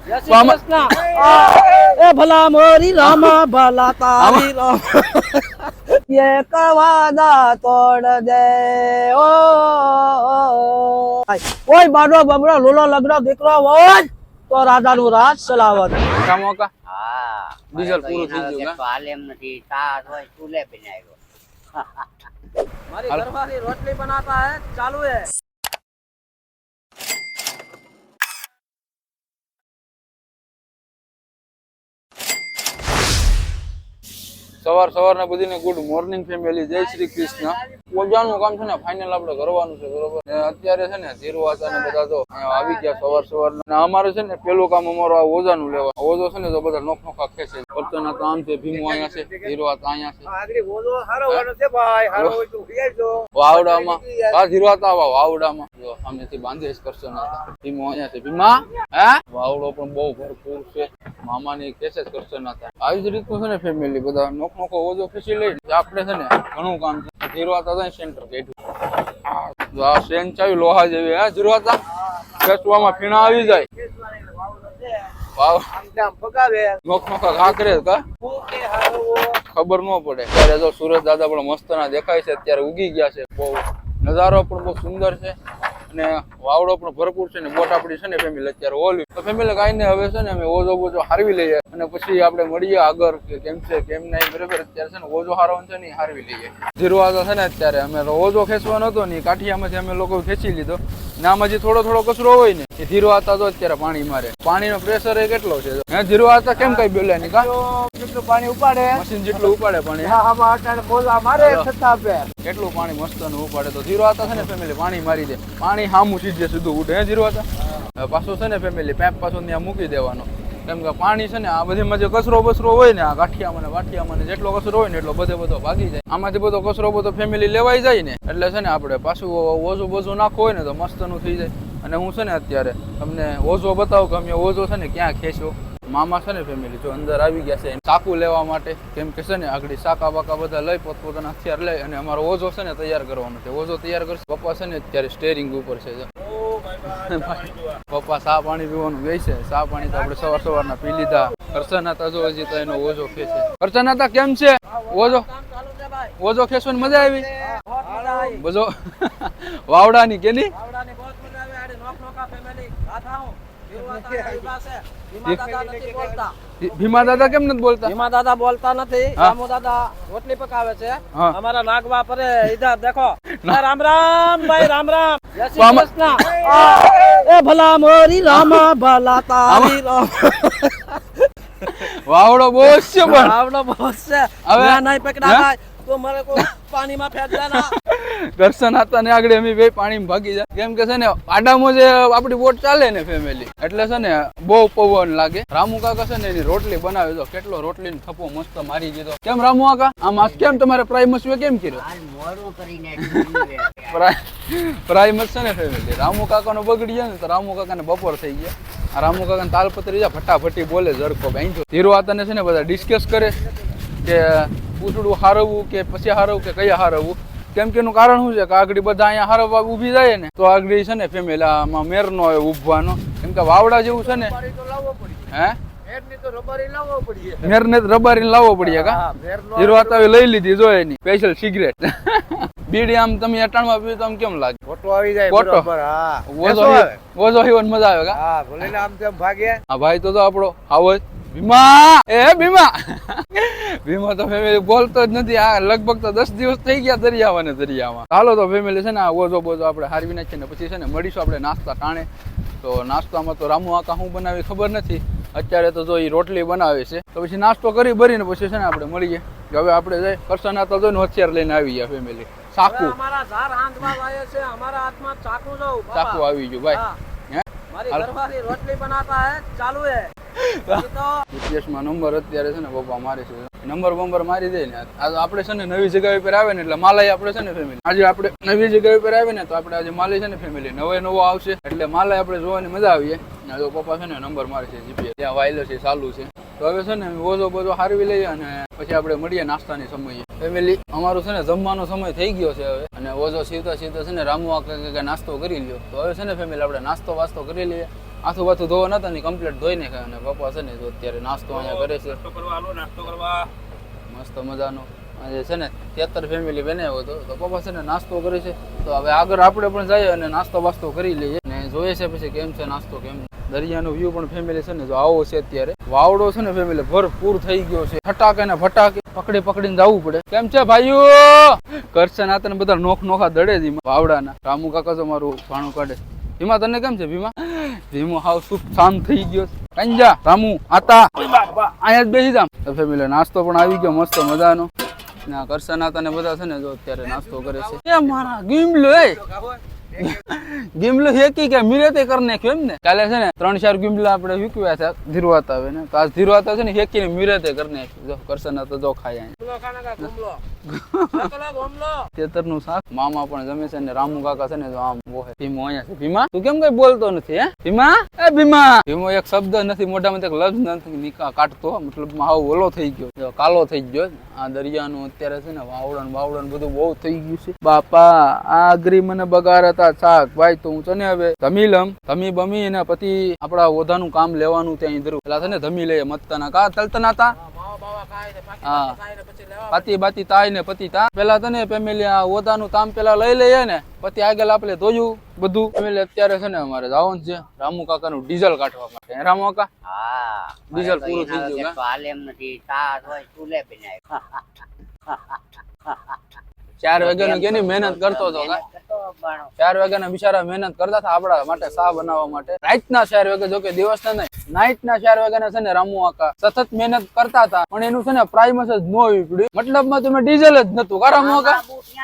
એ ભલા મોરી રામા ભલા તારી રામ ये कवादा तोड़ दे ओ ओय बाडो बबड़ो लोलो लगड़ो દીકરો હોય તો રાજાનું રાજ ચલાવત કામોકા હા ડીઝલ પૂરું થઈ ગયું તો હાલ એમ નથી તાર હોય ચૂલે બનાવ્યો મારી ઘરવાળી રોટલી બનાતા હે ચાલુ હે સવાર ના બધીને ગુડ મોર્નિંગ ફેમિલી, જય શ્રી કૃષ્ણ. ઓજાનું કામ છે ને ફાઇનલ આપણે કરવાનું છે, બરોબર. અત્યારે છે ને ધીરવાતા ને બધા તો આવી ગયા સવાર અમારે છે ને પેલું કામ અમારું આ ઓજાનું લેવા. ઓજો છે ને તો બધા નોખા ખેંચે. વર્તના તો આમ છે, ભીમો અહીંયા છે, ધીરવાતા અહીંયા છે. વાવડામાં આ ધીરવાતા આવા વાવડામાં જો સામેથી બાંધેશ કરશે ના ભીમો અહીંયા છે. ભીમા હે વાવડો પણ બહુ ભરપૂર છે, મામાની ખેંચે જ કરશે ના થાય. આવી જ રીતનું છે ને ફેમિલી બધા નોખો ઓજો ખેંચી લઈ આપણે છે ને ઘણું કામ છે. ધીરવાતા સેન્ટર બેઠું આ ટ્રેન ચાવી લોહા જેવી હે ધીરવાતા ખેંચવામાં ફીણા આવી જાય. વાવ નોખા ઘા કરે ખબર ન પડે. ત્યારે જો સુરત દાદા પણ મસ્ત ના દેખાય છે, અત્યારે ઉગી ગયા છે. બહુ નજારો પણ બહુ સુંદર છે અને વાવડો પણ ભરપૂર છે ને બોટ આપડી છે ને ફેમિલી અત્યારે ઓલી તો ફેમિલી કાંઈ ને હવે છે ને અમે ઓજો બોજો હારવી લઈએ અને પછી આપણે મળીએ આગળ કે કેમ છે કેમ નહીં. બરાબર અત્યારે છે ને ઓજો હારવાનું છે ને હારવી લઈએ. ધીરવાતા છે ને અત્યારે અમે ઓજો ખેંચવાનો હતો ને કાઠિયામાંથી અમે લોકો ખેંચી લીધો ને આમાં જે થોડો કચરો હોય ને એ ધીરવાતા તો અત્યારે પાણી મારે. પાણીનો પ્રેશર એ કેટલો છે હે ધીરવાતા કેમ કઈ બોલ્યા ની કા કેટલું પાણી ઉપાડે મશીન જેટલું ઉપાડે પાણી કેટલું પાણી મસ્ત નું ઉપાડે. તો ધીરવાતા છે ને ફેમિલી પાણી મારી દે. પાણી હામું સીધે સીધું ઉઠે ધીરવાતા. પાછું છે ને ફેમિલી પેપ પાછો ત્યાં મૂકી દેવાનો, કેમ કે પાણી છે ને આ બધીમાં જે કચરો બસરો હોય ને આ ગાંઠિયામાં જેટલો કચરો હોય ને એટલો બધો ભાગી જાય. આમાંથી બધો કચરો બધો ફેમિલી લેવાઈ જાય ને એટલે છે ને આપણે પાછું ઓઝો બોઝો નાખવો હોય ને તો મસ્ત નું થઈ જાય. અને હું છે ને અત્યારે તમને ઓઝો બતાવું કે અમે ઓઝો છે ને ક્યાં ખેંચ્યો. મામા છે ને ફેમિલી જો અંદર આવી ગયા છે ચાકુ લેવા માટે, કેમ કે છે ને આગળ શાકા બાકા બધા લઈ પોતપોતાના હથિયાર લઈ અને અમારો ઓઝો છે ને તૈયાર કરવાનો છે. ઓઝો તૈયાર કરશે. પપ્પા છે ને અત્યારે સ્ટેરિંગ ઉપર છે. પપ્પા ચા પાણી પીવાનું ગઈ છે. ચા પાણી તો આપણે સવારના પી લીધા. કરશન હતા જો હજી તો એનો ઓઝો ખેંચે. કરશન હતા કેમ છે ઓઝો ખેંચવાની મજા આવી બધો વાવડાની કે ની ભીમા દાદા કેમ નથી બોલતા? ભીમા દાદા બોલતા નથી. રામુ દાદા રોટલી પકાવે છે. અમારા નાગવા પરે ઇધર દેખો. રામ રામ ભાઈ, રામ રામ, જય શ્રી કૃષ્ણ. એ ભલા મોરી રામા ભલા તારી રામ વાવડો બોસ છે પણ વાવડો બોસ છે. હવે નહીં પકડા થાય તો મારે કોઈ પાણીમાં ફેંક દેના. દર્શન હતા ને આગળ અમે બે પાણીમાં ભાગી જાય, કેમ કે છે ને આડામાં જે આપડી બોટ ચાલે ને ફેમિલી એટલે છે ને બહુ પવન લાગે. રામુ કાકા છે ને એની રોટલી બનાવી દો. કેટલો રોટલી ને થપ્પો મસ્ત મારી દીધો. કેમ રામુ કાકા આમ કેમ તમારે પ્રાઇમસ કેમ કર્યો? પ્રાઇમસ છે ને ફેમિલી રામુ કાકા નો બગડી જાય ને તો રામુ કાકા ને બપોર થઈ ગયા. આ રામુ કાકા ને તાલપત્રી જા ફટાફટી બોલે ઝરકો બાંધો. ધીરવાતા છે ને બધા ડિસ્કસ કરે કે પૂછડું હારવવું કે પછી હારવવું કે કયા હારવવું. કેમ કે એનું કારણ શું છે કે આગળ બધા અહીંયા હારવવા ઉભી જાય ને તો આગળ છે ને ફેમિલી આમાં મેર નો હોય ઉભવાનો, કેમ કે વાવડા જેવું છે ને હે મેર ને રબારી લાવવો પડીએ કા. ધીરવાતા લઈ લીધી જો એની સ્પેશિયલ સિગરેટ બીડી. આમ તમે અટાણમાં પીવો તો આમ કેમ લાગે? ફોટો આવી જાય ફોટો ઓઝો હિવન મજા આવે કા. હા બોલીને આમ તેમ ભાગે. હા ભાઈ તો આપણો આવો ભીમા ભીમા તો ફેમિલી બોલતો જ નથી. આ લગભગ તો 10 દિવસ થઈ ગયા દરિયામાં. હાલો તો ફેમિલી છે ને આ ઓઝો બોઝો આપણે હારવી નાખીએ ને પછી છે ને મળીશું આપણે નાસ્તા ટાણે. તો નાસ્તામાં તો રામુ આકા શું બનાવી ખબર નથી. અત્યારે તો જો એ રોટલી બનાવે છે તો પછી નાસ્તો કરી ભરીને પછી છે ને આપણે મળીએ. હવે આપણે જઈ કરશન હતા જોઈને હથિયાર લઈને આવી ગયા ફેમિલી. ચાકુ ચાકુ આવી ગયું ભાઈ. મારી ઘરવાળી રોટલી બનાતા હે ચાલુ હે. જીપીએસમાં નંબર અત્યારે છે ને પપ્પા મારે છે. નંબર મારી દે ને આપણે છે ને નવી જગ્યા ઉપર આવે ને એટલે માલાઈ આપણે છે ને ફેમિલી આજે આપણે નવી જગ્યા ઉપર આવે ને તો આપણે આજે માલાઈ છે ને ફેમિલી નવો આવશે એટલે માલાઈ આપણે જોવાની મજા આવીએ. જો પપ્પા છે ને નંબર મારે છે જીપીએસ ત્યાં વાયરલેસ છે ચાલુ છે. તો હવે છે ને ઓઝો બોઝો હારવી લઈએ અને પછી આપણે મળીએ નાસ્તાની સમયે. ફેમિલી અમારું છે ને જમવાનો સમય થઈ ગયો છે હવે અને ઓઝો સીવતા છે ને રામુ નાસ્તો કરી લ્યો. તો હવે છે ને ફેમિલી આપણે નાસ્તો વાસ્તો કરી લઈએ. આથું બાથું ધોવા નતા ને કમ્પ્લીટ ધોઈ નાખ્યા અને પપ્પા છે ને તો અત્યારે નાસ્તો અહીંયા કરે છે. નાસ્તો કરવા મસ્ત મજાનો આજે છે ને 73 ફેમિલી બનાવ્યો હતો તો પપ્પા છે ને નાસ્તો કરે છે. તો હવે આગળ આપણે પણ જઈએ અને નાસ્તો બાસ્તો કરી લઈએ ને જોઈએ છે પછી કેમ છે નાસ્તો કેમ. દરિયાનો વ્યૂ પણ ફેમિલી છે ને જો આવો છે અત્યારે. વાવડો છે ને ફેમિલી ભરપૂર થઈ ગયો છે. ફટાકે ને ફટાકે પકડીને જવું પડે. કેમ છે ભાઈઓ? કરશે ના તને બધા નોખા દડે જ વાવડાના. રામુ કાકા તો મારું ભાણું કાઢે. ભીમા તને કેમ છે ભીમા? ભીમો હાવ સુખ શાંત થઈ ગયો. કંજા રામુ આતા અહીંયા જ બેસી જામ. તો ફેમિલી નાસ્તો પણ આવી ગયો મસ્ત મજાનો. ના કરશે ના તને બધા છે ને જો અત્યારે નાસ્તો કરે છે. એ મારા ગીમલો ગીમલો હેકી કે મિરેતે કરી નાખ્યો એમ ને. કાલે છે ને 3-4 ગીમલા આપણે વિકવ્યા છે ધીરવાત આવે ને. તો આ ધીરવાત છે ને હેકીને મિરેતે કરી નાખ્યું. જો કરશે ના તો જો ખાય. તેતરનું શાક મામા પણ જમે છે ને રામુ કાકા છે ને જો આમ બોહે. ભીમો અહીંયા છે. ભીમા તું કેમ કઈ બોલતો નથી? હે ભીમા? એ ભીમા ભીમો એક શબ્દ નથી મોઢામાં એક લફ્ઝ નથી નીકા કાઢતો. મતલબ હાવ ઓલો થઈ ગયો, જો કાલો થઈ ગયો. આ દરિયાનું અત્યારે છે ને વાવડન બધું બહુ થઈ ગયું છે. બાપા આ અગરી મને બગાડ હતા શાક ભાઈ. તો હું છે ને હવે ધમી બમી ને પછી આપડા ઓધાનું કામ લેવાનું ત્યાં ઇધરું પેલા છે ને ધમી લઈએ મત્તાના કા તલતના હતા. હા પાતી બાતી તાય ને પતિ તા પેલા તને ફેમિલી આ ઓધાનું કામ પેલા લઈ લઈએ ને પછી આગળ આપણે જોયું બધું. ફેમિલી અત્યારે છે ને અમારે જવાનું છે રામુ કાકા નું ડીઝલ કાઢવા માટે. રામુ કાકા હા ડીઝલ પૂરું થઈ ગયું. હાલ એમ નથી તાર હોય ચૂલે બનાવ્યો. 4 વાગ્યાનો કેની મહેનત કરતો હતો. 4 વાગ્યાના બિચારા મહેનત કરતા હતા આપડા માટે સા બનાવવા માટે. રાતના 4 વાગે જો કે દિવસના નહીં નાઈટના 4 વાગ્યાના છે ને રામુ કાકા સતત મહેનત કરતા હતા. પણ એનું છે ને પ્રાઇમસ જ ન હોવી પડ્યું. મતલબમાં તમે ડીઝલ જ નતું કા રામુ કાકા?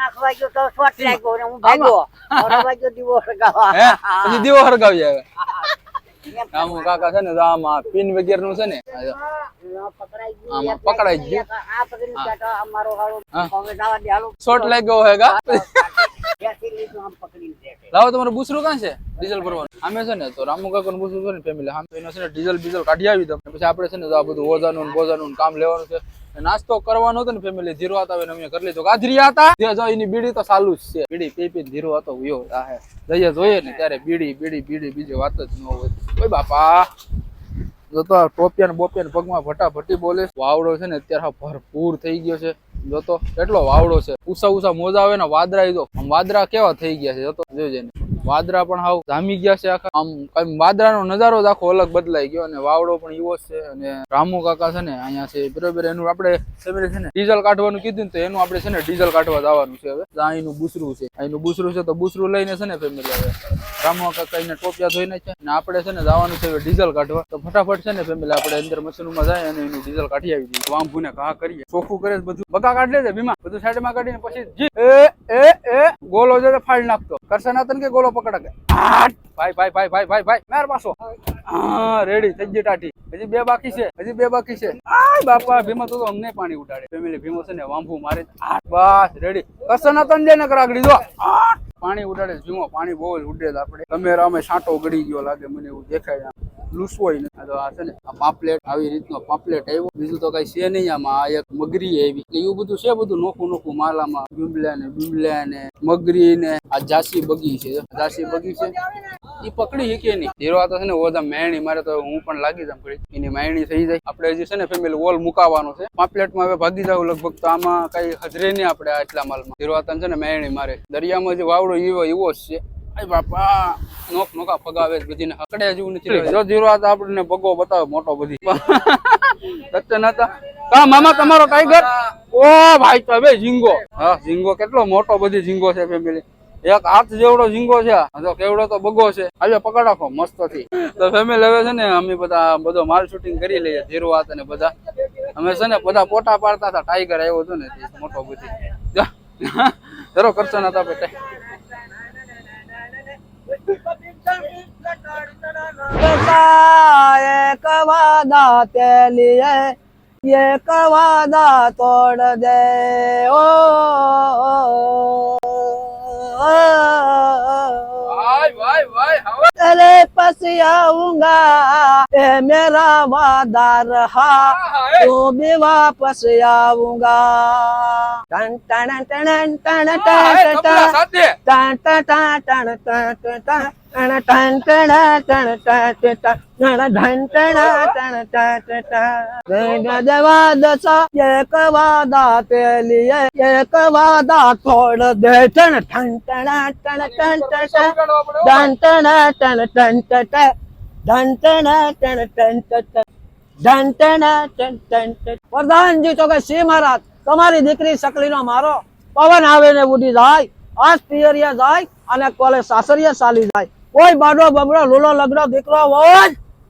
નાખવા ગયો તો શોર્ટ લાગ્યો ને હું ભાગ્યો. દીવો હરગાવા. પછી દીવો હરગાવી આવે. રામુ કાકા છે ને આમાં પિન વગેરેનું છે ને આમાં પકડાઈ ગયું. શોર્ટ લાગ્યો હોય કા? લાવો તમારું બુસરું ક્યાં છે ડીઝલ ભરવાનું? આમે છે ને તો રામુ કાકાનું બુસરું છે ને ફેમિલી આમ તો છે ને ડીઝલ કાઢી આવી દઉં. પછી આપણે છે ને તો આ બધું ઓજાનું બોજાનું કામ લેવાનું છે. નાસ્તો કરવાનો હતો ને ફેમિલી ધીરો હતા અમે કરી લીધો. ગાધરિયા હતા જો એની બીડી તો ચાલુ જ છે. બીડી પી ધીરો હતો વયો આ જઈએ જોઈએ ને ત્યારે બીડી બીજી વાત જ ન હોય. ઓય બાપા જોતો ટોપિયા ને બોપિયા ને પગમાં ફટાફટી બોલે. વાવડો છે ને અત્યારે ભરપૂર થઈ ગયો છે. જોતો કેટલો વાવડો છે. ઉષા મોજા આવે ને વાદરા તો આમ વાદરા કેવા થઈ ગયા છે જોતો જોજે ને. વાદરા પણ હાવ જામી ગયા છે આખા. આમ વાદરાનો નજારો જ આખો અલગ બદલાઈ ગયો. અને વાવડો પણ એવો છે. અને રામુ કાકા છે ને અહીંયા છે બરોબર. એનું આપણે છે ને ડીઝલ કાઢવાનું કીધું તો એનું આપણે છે ને ડીઝલ કાઢવા જવાનું છે. હવે અહીંનું બુસરું છે. અહીંનું બુસરું છે તો બુસરું લઈને છે ને ફેમિલી હવે રામુ કાકા એને ટોપિયા ધોઈને છે ને આપણે છે ને જવાનું છે ડીઝલ કાઢવા. તો ફટાફટ છે ને ફેમિલી આપણે અંદર મશીનમાં જાય અને એનું ડીઝલ કાઢી આવી દઈએ. વાંભુને ઘા કરીએ ચોખ્ખું કરે બધું બગા કાઢ લેજે ભીમા. બધું સાઈડમાં કાઢીને પછી એ ગોલો જો ફાડી નાખતો. કરશે ના તને કે ગોલો પકડા કે ભાઈ માર પાછો. હા રેડી થઈ ગઈ ટાટી. હજી બે બાકી છે. આય બાપા ભીમા તો અમને પાણી ઉડાડે. ફેમિલી ભીમો છે ને વાંભુ મારે બસ રેડી. કરશે ના તને જઈને કરાગડી દો. પાણી ઉડાડે ભીમો. પાણી બહુ ઉડે આપણે. કેમેરામાં છાંટો ગળી ગયો લાગે મને એવું દેખાય. લૂસવોય ને આ છે ને આ પાપલેટ આવી રીતનો પાપલેટ આવ્યો. બીજું તો કઈ છે નહીં આમાં. આ એક મગરી આવી એવું બધું છે. બધું નોખું માલામાં બીમલા ને મગરી ને આ જાસી બગી છે. એ પકડી શીખે નહીં. ધીરવા તો છે ને ઓધા મેણી મારે તો હું પણ લાગી જામ પડી. એની મેણી થઈ જાય. આપણે હજી છે ને ફેમિલી વોલ મુકાવાનો છે. પાપલેટમાં હવે ભાગી જાવ લગભગ. તો આમાં કઈ હજરે નહીં આપણે આટલા માલમાં. ધીરવા છે ને મેણી મારે. દરિયામાં જે વાવડો એવો જ છે. અરે બાપા નોખા પગાવે બધી ને હકડે જેવું નથી. જો ધીરો હતા આપણને પગો બતાવે મોટો બધી. કા મામા તમારો ટાઈગર? ઓ ભાઈ તો બે ઝીંગો. હા ઝીંગો કેટલો મોટો બધી ઝીંગો છે ફેમિલી. એક હાથ જેવડો ઝીંગો છે. તો કેવડો તો બગો છે. આજે પકડ રાખો મસ્ત થી. તો ફેમિલી હવે છે ને અમે બધો માલ શૂટિંગ કરી લઈએ. ધીરો વાત ને બધા અમે છે ને બધા પોટા પાડતા હતા. ટાઈગર આવ્યો હતો ને મોટો બધી. જરો કરશો ના આપણે एक वादा के लिए एक वादा तोड़ दे ओ अरे पसियाऊंगा ये मेरा वादा रहा तू भी वापस आऊंगा टन टन टन टन टन તબલા સાથે टन टन टन टन टन टन टन टन देवा दशा एक वादा ते लिए एक वादा तोड़ दे टन टन टन टन टन टन टन टन टन टन प्रधानजी तो के श्री महाराज તમારી દીકરી સકલીનો મારો પવન આવે ને ઉડી જાય આજ પિયરિયા જાય અને કોલે સાસરિયા ચાલી જાય કોઈ બાડો બમડો લૂલો લગડો દીકરો હોય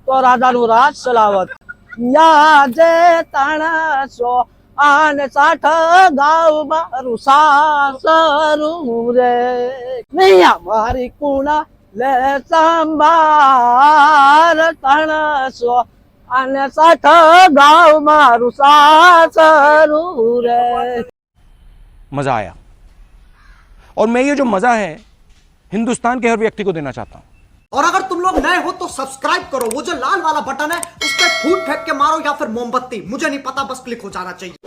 તો રાજાનું રાજ સલાવત યાજે તણસો આને સાઠ ગાવ મારું સાસરું રે નૈયા મારી કુણા લે સંભાર તણસો આને સાઠ ગાવ મારું સાસરું રે मजा आया और मैं ये जो मजा है हिंदुस्तान के हर व्यक्ति को देना चाहता हूं। और अगर तुम लोग नए हो तो सब्सक्राइब करो, वो जो लाल वाला बटन है उस पर फूट फेंक के मारो या फिर मोमबत्ती, मुझे नहीं पता, बस क्लिक हो जाना चाहिए।